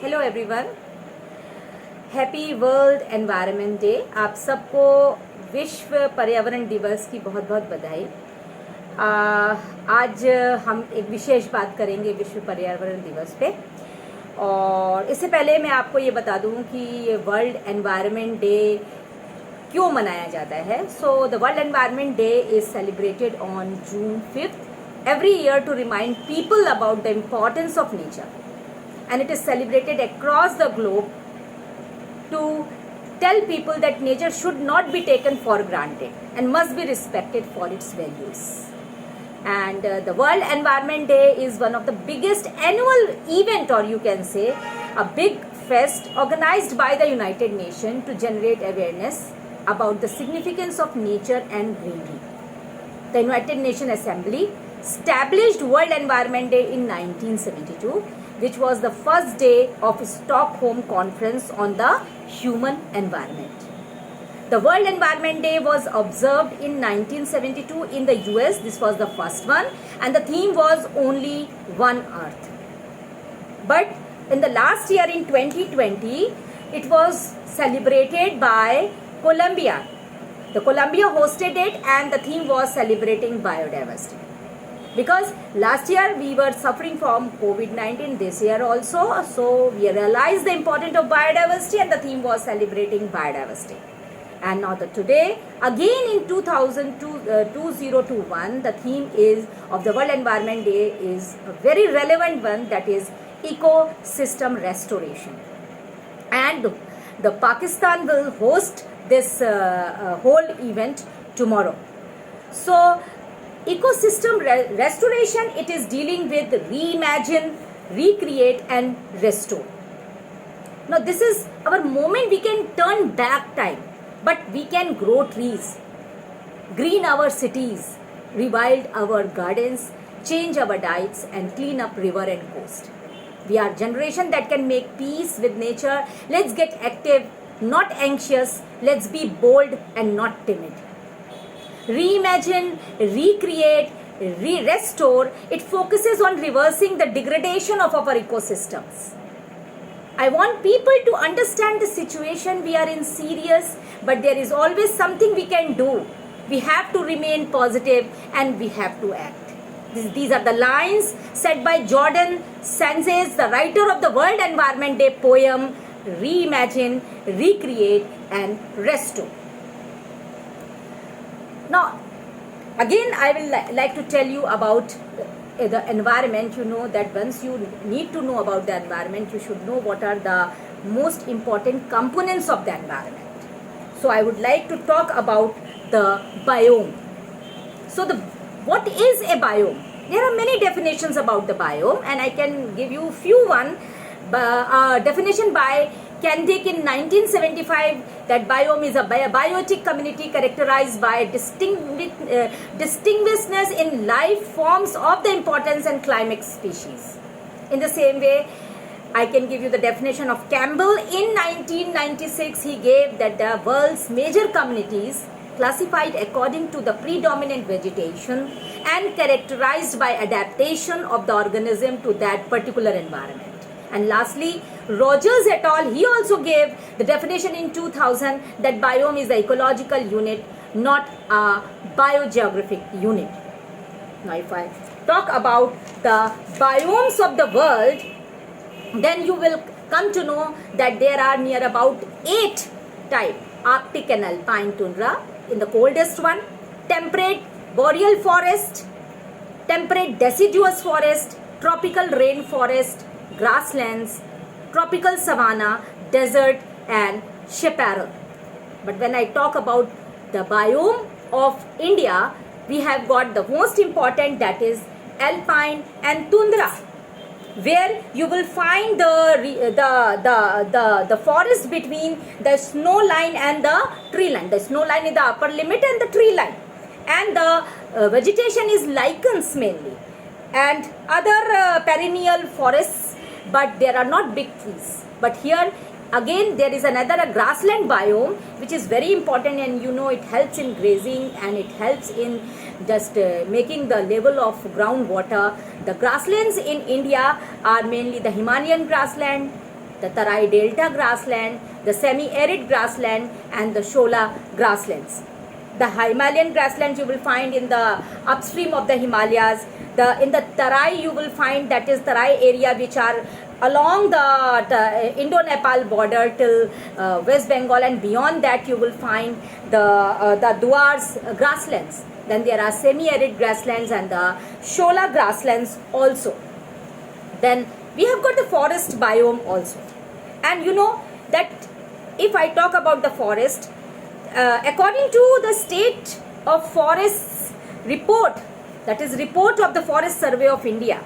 Hello everyone, happy world environment day. आप सबको विश्व पर्यावरण दिवस की बहुत बहुत बधाई। आज हम एक विशेष बात करेंगे विश्व पर्यावरण दिवस पे। और इससे पहले मैं आपको ये बता दूं कि ये वर्ल्ड एनवायरनमेंट डे क्यों मनाया जाता है। So the world environment day is celebrated on June 5th every year to remind people about the importance of nature, and it is celebrated across the globe to tell people that nature should not be taken for granted and must be respected for its values. And the World Environment Day is one of the biggest annual event, or you can say a big fest organized by the United Nations to generate awareness about the significance of nature and greenery. The United Nations Assembly established World Environment Day in 1972, which was the first day of Stockholm Conference on the Human Environment. The World Environment Day was observed in 1972 in the US. This was the first one, and the theme was Only One Earth. But in the last year, in 2020, it was celebrated by Colombia. The Colombia hosted it, and the theme was celebrating biodiversity. Because last year we were suffering from COVID-19, this year also, so we realized the importance of biodiversity, and the theme was celebrating biodiversity. And now today, again in 2021, the theme is of the World Environment Day is a very relevant one, that is ecosystem restoration. And the Pakistan will host this whole event tomorrow. So ecosystem restoration, it is dealing with reimagine, recreate and restore. Now this is our moment. We can turn back time, but we can grow trees, green our cities, rewild our gardens, change our diets and clean up river and coast. We are generation that can make peace with nature. Let's get active, not anxious. Let's be bold and not timid. Reimagine, recreate, restore, it focuses on reversing the degradation of our ecosystems. I want people to understand the situation we are in serious, but there is always something we can do. We have to remain positive and we have to act. These are the lines said by Jordan Sanchez, the writer of the World Environment Day poem, Reimagine, Recreate and Restore. Now, again, I will like to tell you about the environment. You know that once you need to know about the environment, you should know what are the most important components of the environment. So, I would like to talk about the biome. So, what is a biome? There are many definitions about the biome, and I can give you few one. Definition by Kendick in 1975, that biome is a biotic community characterized by distinctiveness in life forms of the importance and climate species. In the same way, I can give you the definition of Campbell. In 1996, he gave that the world's major communities classified according to the predominant vegetation and characterized by adaptation of the organism to that particular environment. And lastly, Rogers et al., he also gave the definition in 2000 that biome is the ecological unit, not a biogeographic unit. Now, if I talk about the biomes of the world, then you will come to know that there are near about 8 types: Arctic and alpine tundra in the coldest one, temperate boreal forest, temperate deciduous forest, tropical rainforest, grasslands, tropical savanna, desert and chaparral. But when I talk about the biome of India, we have got the most important, that is alpine and tundra, where you will find the forest between the snow line and the tree line. The snow line is the upper limit and the tree line, and the vegetation is lichens mainly and other perennial forests, but there are not big trees. But here again there is another grassland biome which is very important, and you know it helps in grazing and it helps in just making the level of groundwater. The grasslands in India are mainly the Himalayan grassland, the Tarai Delta grassland, the semi-arid grassland, and the Shola grasslands. The Himalayan grasslands you will find in the upstream of the Himalayas. In the Tarai you will find, that is Tarai area, which are along the Indo-Nepal border till West Bengal, and beyond that you will find the Duars grasslands. Then there are semi-arid grasslands and the Shola grasslands also. Then we have got the forest biome also. And you know that if I talk about the forest, according to the State of Forests report, that is report of the Forest Survey of India,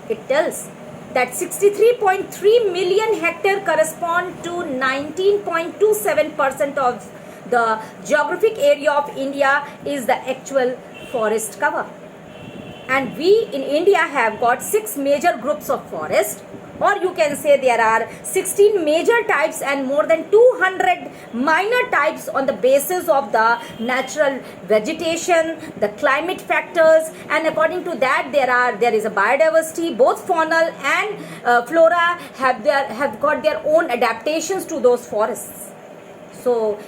it tells that 63.3 million hectare correspond to 19.27% of the geographic area of India is the actual forest cover. And we in India have got 6 major groups of forest, or you can say there are 16 major types and more than 200 minor types on the basis of the natural vegetation, the climate factors, and according to that there is a biodiversity. Both faunal and flora have got their own adaptations to those forests. So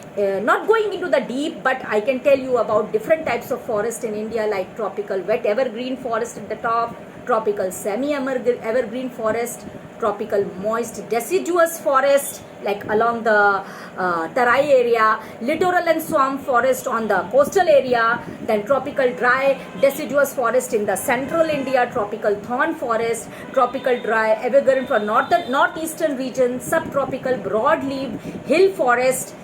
not going into the deep, but I can tell you about different types of forest in India, like tropical wet evergreen forest at the top, tropical semi-evergreen forest, tropical moist deciduous forest like along the Tarai area, littoral and swamp forest on the coastal area, then tropical dry deciduous forest in the central India, tropical thorn forest, tropical dry evergreen for northeastern region, subtropical broadleaf hill forest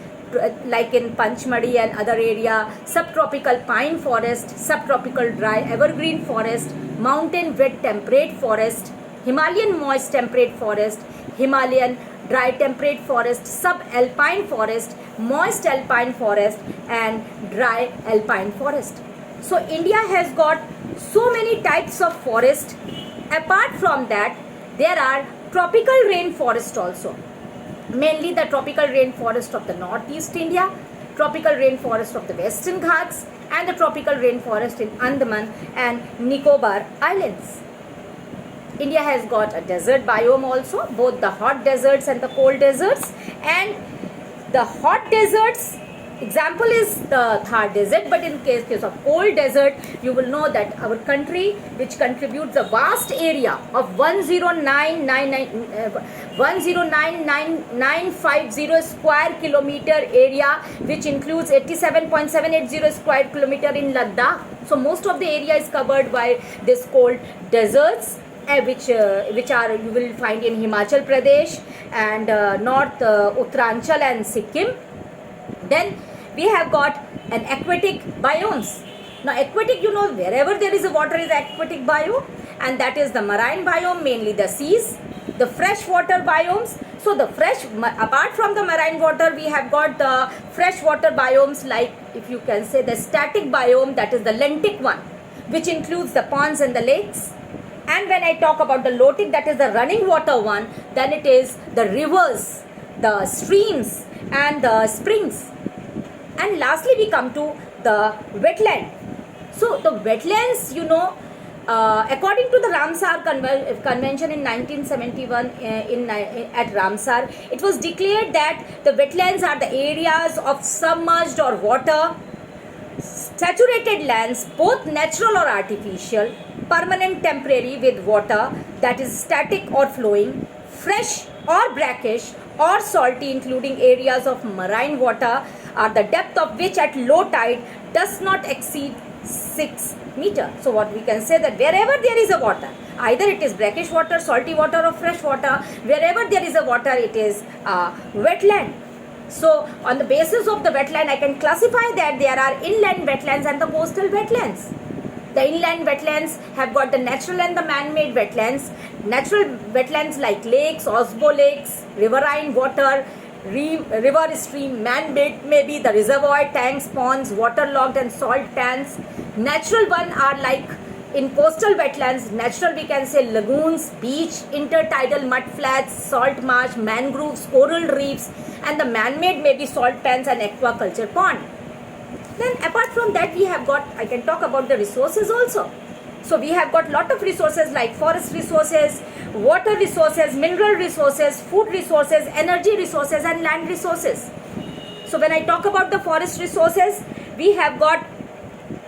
like in Panchmadi and other area, subtropical pine forest, subtropical dry evergreen forest, mountain wet temperate forest, Himalayan moist temperate forest, Himalayan dry temperate forest, subalpine forest, moist alpine forest, and dry alpine forest. So India has got so many types of forest. Apart from that, there are tropical rainforest also. Mainly the tropical rainforest of the northeast India, tropical rainforest of the Western Ghats, and the tropical rainforest in Andaman and Nicobar Islands. India has got a desert biome also, both the hot deserts and the cold deserts. And the hot deserts, example is the Thar desert, but in case of cold desert, you will know that our country, which contributes a vast area of 109,950 square kilometer area, which includes 87.780 square kilometer in Ladakh. So most of the area is covered by this cold deserts, which are you will find in Himachal Pradesh and North Uttaranchal and Sikkim. Then we have got an aquatic biomes. Now aquatic, you know, wherever there is a water is aquatic biome, and that is the marine biome, mainly the seas, the freshwater biomes. So the apart from the marine water, we have got the freshwater biomes, like if you can say the static biome, that is the lentic one, which includes the ponds and the lakes. And when I talk about the lotic, that is the running water one, then it is the rivers, the streams, and the springs. And lastly, we come to the wetland. So the wetlands, you know, according to the Ramsar Convention in 1971 at Ramsar, it was declared that the wetlands are the areas of submerged or water, saturated lands, both natural or artificial, permanent, temporary with water, that is static or flowing, fresh or brackish or salty, including areas of marine water, are the depth of which at low tide does not exceed 6 meters. So what we can say that wherever there is a water, either it is brackish water, salty water, or fresh water, wherever there is a water, it is a wetland. So on the basis of the wetland, I can classify that there are inland wetlands and the coastal wetlands. The inland wetlands have got the natural and the man-made wetlands. Natural wetlands like lakes, Osbo lakes, riverine water, river stream, man-made maybe the reservoir, tanks, ponds, waterlogged and salt tanks. Natural one are like in coastal wetlands, natural we can say lagoons, beach, intertidal mud flats, salt marsh, mangroves, coral reefs, and the man-made maybe salt pans and aquaculture pond. Then apart from that, we have got, I can talk about the resources also. So we have got lot of resources like forest resources, water resources, mineral resources, food resources, energy resources and land resources. So when I talk about the forest resources, we have got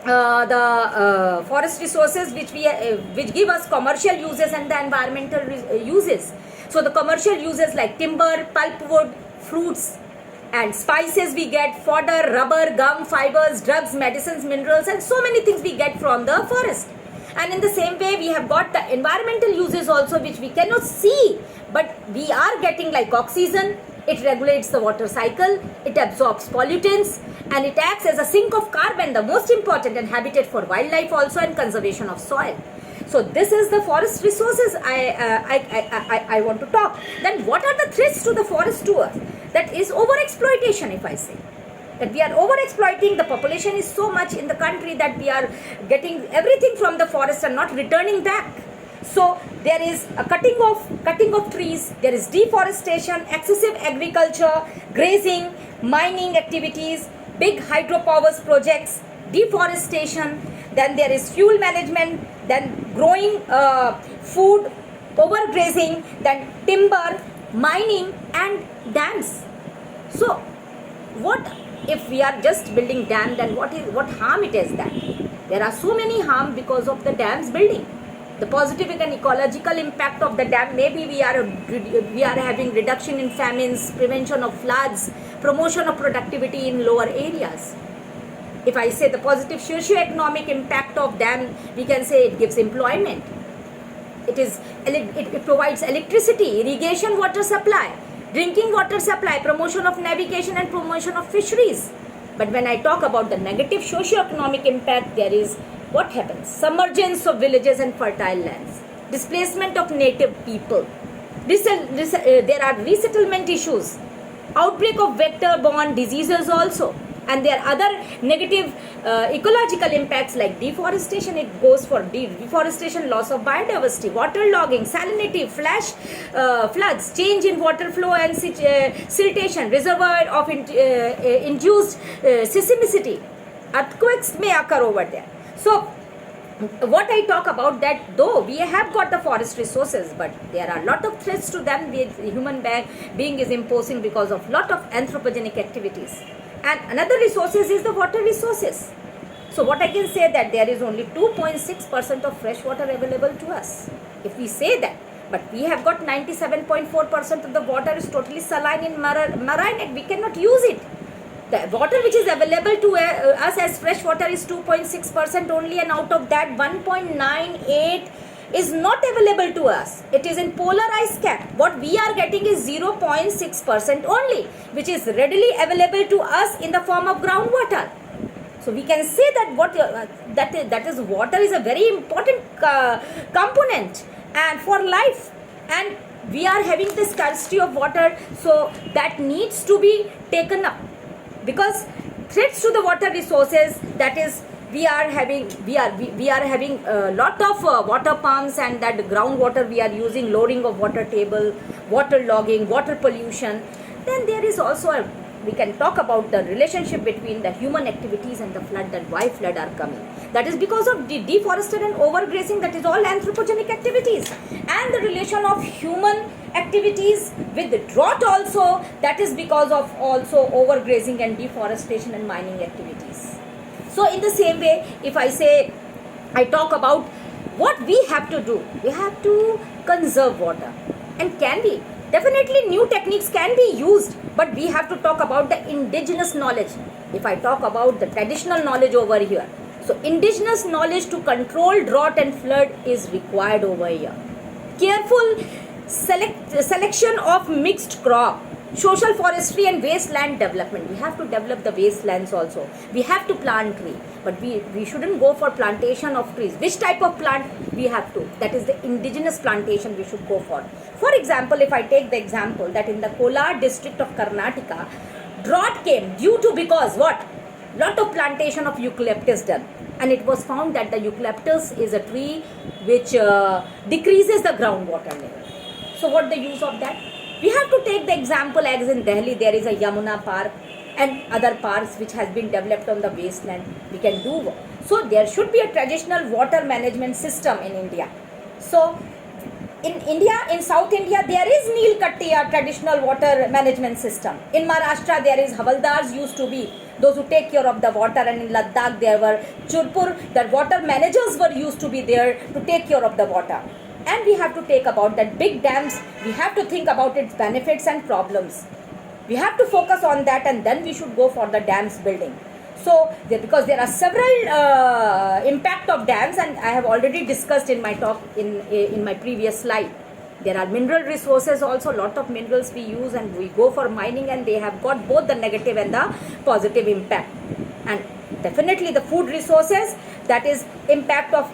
the forest resources which give us commercial uses and the environmental uses. So the commercial uses like timber, pulpwood, fruits and spices we get, fodder, rubber, gum, fibers, drugs, medicines, minerals and so many things we get from the forest. And in the same way we have got the environmental uses also which we cannot see but we are getting, like oxygen. It regulates the water cycle, it absorbs pollutants and it acts as a sink of carbon, the most important, and habitat for wildlife also, and conservation of soil. So this is the forest resources I want to talk. Then what are the threats to the forest to us? That is overexploitation. If I say that we are overexploiting, the population is so much in the country that we are getting everything from the forest and not returning back. So there is a cutting of trees, there is deforestation, excessive agriculture, grazing, mining activities, big hydropower projects, deforestation, then there is fuel management, then growing food, overgrazing, then timber, mining and dams. So what if we are just building dam, then what harm it is that? There are so many harm because of the dams building. The positive and ecological impact of the dam, maybe we are having reduction in famines, prevention of floods, promotion of productivity in lower areas. If I say the positive socio-economic impact of dam, we can say it gives employment. It provides electricity, irrigation water supply, drinking water supply, promotion of navigation and promotion of fisheries. But when I talk about the negative socio-economic impact, there is what happens? Submergence of villages and fertile lands, displacement of native people. There are resettlement issues, outbreak of vector-borne diseases also. And there are other negative ecological impacts like deforestation. It goes for deforestation, loss of biodiversity, water logging, salinity, flash floods, change in water flow and siltation, reservoir of induced seismicity, earthquakes may occur over there. So what I talk about, that though we have got the forest resources, but there are a lot of threats to them the human being is imposing because of lot of anthropogenic activities. And another resources is the water resources. So what I can say, that there is only 2.6% of fresh water available to us. If we say that, but we have got 97.4% of the water is totally saline in marine and we cannot use it. The water which is available to us as fresh water is 2.6% only, and out of that 1.98 is not available to us. It is in polar ice cap. What we are getting is 0.6% only, which is readily available to us in the form of groundwater. So we can say that that is water is a very important component and for life, and we are having this scarcity of water, so that needs to be taken up. Because threats to the water resources, that is we are having a lot of water pumps, and that groundwater we are using, lowering of water table, water logging, water pollution. Then there is also we can talk about the relationship between the human activities and the flood, and why flood are coming. That is because of the deforested and overgrazing, that is all anthropogenic activities, and the relation of human activities with the drought also, that is because of also overgrazing and deforestation and mining activities. So in the same way, if I talk about what we have to do, we have to conserve water. And can we? Definitely new techniques can be used, but we have to talk about the indigenous knowledge. If I talk about the traditional knowledge over here, so indigenous knowledge to control drought and flood is required over here. Careful selection of mixed crop, social forestry and wasteland development. We have to develop the wastelands also. We have to plant tree, but we shouldn't go for plantation of trees. Which type of plant we have to? That is the indigenous plantation we should go for. For example, if I take the example that in the Kolar district of Karnataka, drought came due to because what? Lot of plantation of eucalyptus done, and it was found that the eucalyptus is a tree which decreases the groundwater level. So what the use of that? We have to take the example as in Delhi there is a Yamuna Park, and other parks which has been developed on the wasteland, we can do. So there should be a traditional water management system in India. So in India, in South India, there is Nilkatti, traditional water management system. In Maharashtra, there is Havaldars used to be those who take care of the water, and in Ladakh there were Churpur, the water managers were used to be there to take care of the water. And we have to take about that big dams, we have to think about its benefits and problems. We have to focus on that, and then we should go for the dams building. So, because there are several impact of dams, and I have already discussed in my talk in my previous slide. There are mineral resources also, lot of minerals we use and we go for mining, and they have got both the negative and the positive impact. And definitely the food resources, that is impact of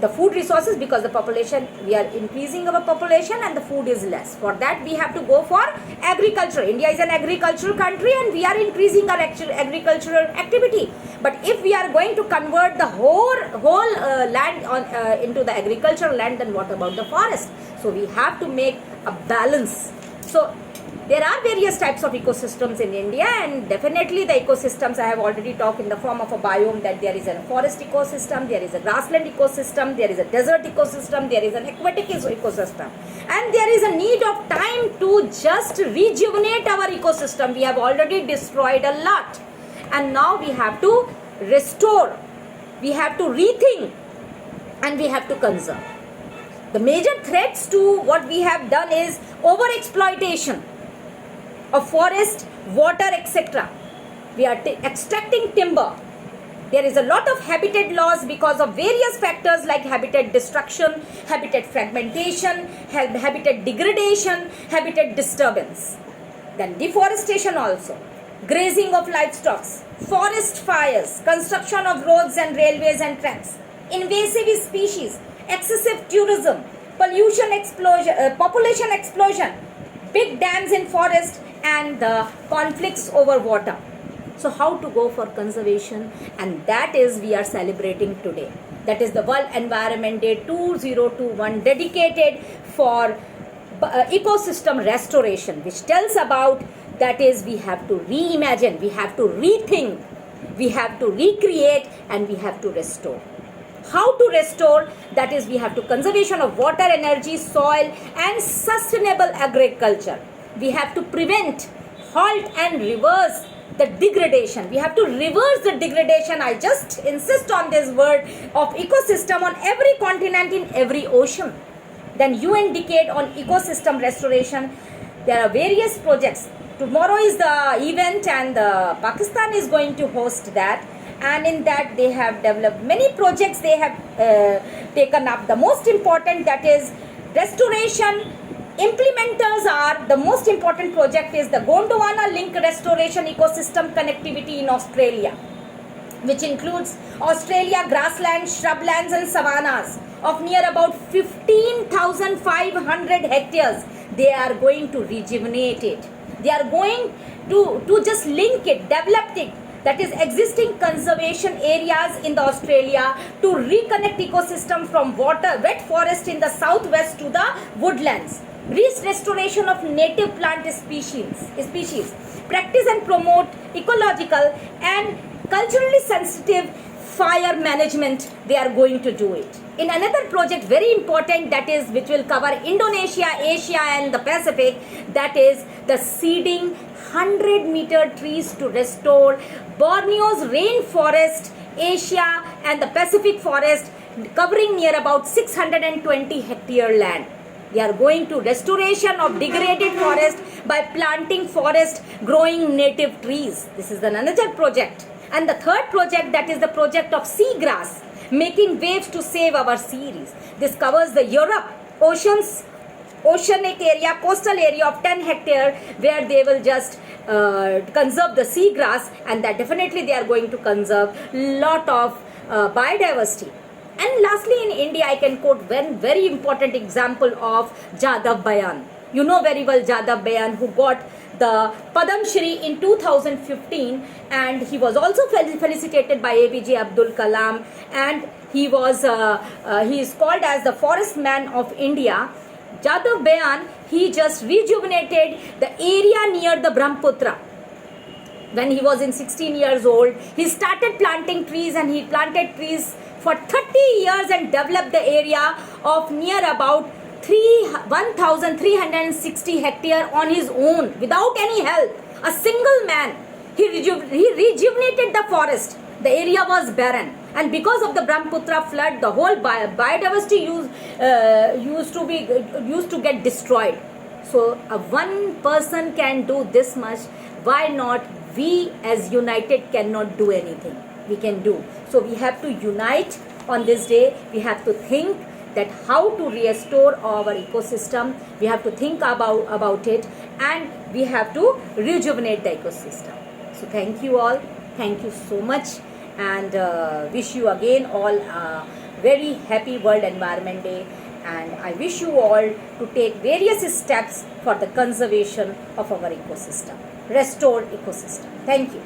the food resources, because the population, we are increasing our population and the food is less. For that we have to go for agriculture. India is an agricultural country and we are increasing our agricultural activity. But if we are going to convert the whole land into the agricultural land, then what about the forest? So we have to make a balance. So there are various types of ecosystems in India, and definitely the ecosystems I have already talked in the form of a biome, that there is a forest ecosystem, there is a grassland ecosystem, there is a desert ecosystem, there is an aquatic ecosystem, and there is a need of time to just rejuvenate our ecosystem. We have already destroyed a lot, and now we have to restore, we have to rethink, and we have to conserve. The major threats to what we have done is over-exploitation of forest, water, etc. We are extracting timber. There is a lot of habitat loss because of various factors like habitat destruction, habitat fragmentation, habitat degradation, habitat disturbance. Then deforestation also, grazing of livestock, forest fires, construction of roads and railways and tracks, invasive species, excessive tourism, pollution explosion, population explosion, big dams in forest, and the conflicts over water. So how to go for conservation? And that is we are celebrating today. That is the World Environment Day 2021, dedicated for ecosystem restoration, which tells about, that is, we have to reimagine, we have to rethink, we have to recreate, and we have to restore. How to restore? That is, we have to conservation of water, energy, soil, and sustainable agriculture. We have to prevent, halt, and reverse the degradation. We have to reverse the degradation. I just insist on this word of ecosystem on every continent, in every ocean. Then UN Decade on Ecosystem Restoration. There are various projects. Tomorrow is the event, and Pakistan is going to host that. And in that they have developed many projects they have taken up. The most important, that is restoration. Implementers are, the most important project is the Gondwana Link Restoration Ecosystem Connectivity in Australia, which includes Australia grassland, shrublands and savannas of near about 15,500 hectares. They are going to rejuvenate it. They are going to just link it, develop it, that is existing conservation areas in the Australia, to reconnect ecosystem from wet forest in the southwest to the woodlands. Restoration of native plant species, practice and promote ecological and culturally sensitive fire management. They are going to do it. In another project, very important, that is, which will cover Indonesia, Asia and the Pacific, that is the seeding 100-meter trees to restore Borneo's rainforest, Asia and the Pacific forest, covering near about 620 hectare land. They are going to restoration of degraded forest by planting forest, growing native trees. This is another project. And the third project, that is the project of seagrass, making waves to save our seas. This covers the Europe, oceanic area, coastal area of 10 hectare, where they will just conserve the seagrass, and that definitely they are going to conserve lot of biodiversity. And lastly, in India, I can quote one very important example of Jadav Bayan. You know very well Jadav Bayan, who got the Padam Shri in 2015, and he was also felicitated by APJ Abdul Kalam, and he is called as the Forest Man of India. Jadav Bayan, he just rejuvenated the area near the Brahmaputra. when he was in 16 years old, he started planting trees, and he planted trees for 30 years and developed the area of near about 1,360 hectare on his own without any help. A single man. He rejuvenated the forest. The area was barren, and because of the Brahmaputra flood, the whole biodiversity used to get destroyed. So one person can do this much. Why not we as united cannot do anything? We can do. So we have to unite on this day. We have to think that how to restore our ecosystem. We have to think about it, and we have to rejuvenate the ecosystem. So thank you all. Thank you so much, and wish you again all a very happy World Environment Day. And I wish you all to take various steps for the conservation of our ecosystem, restored ecosystem. Thank you.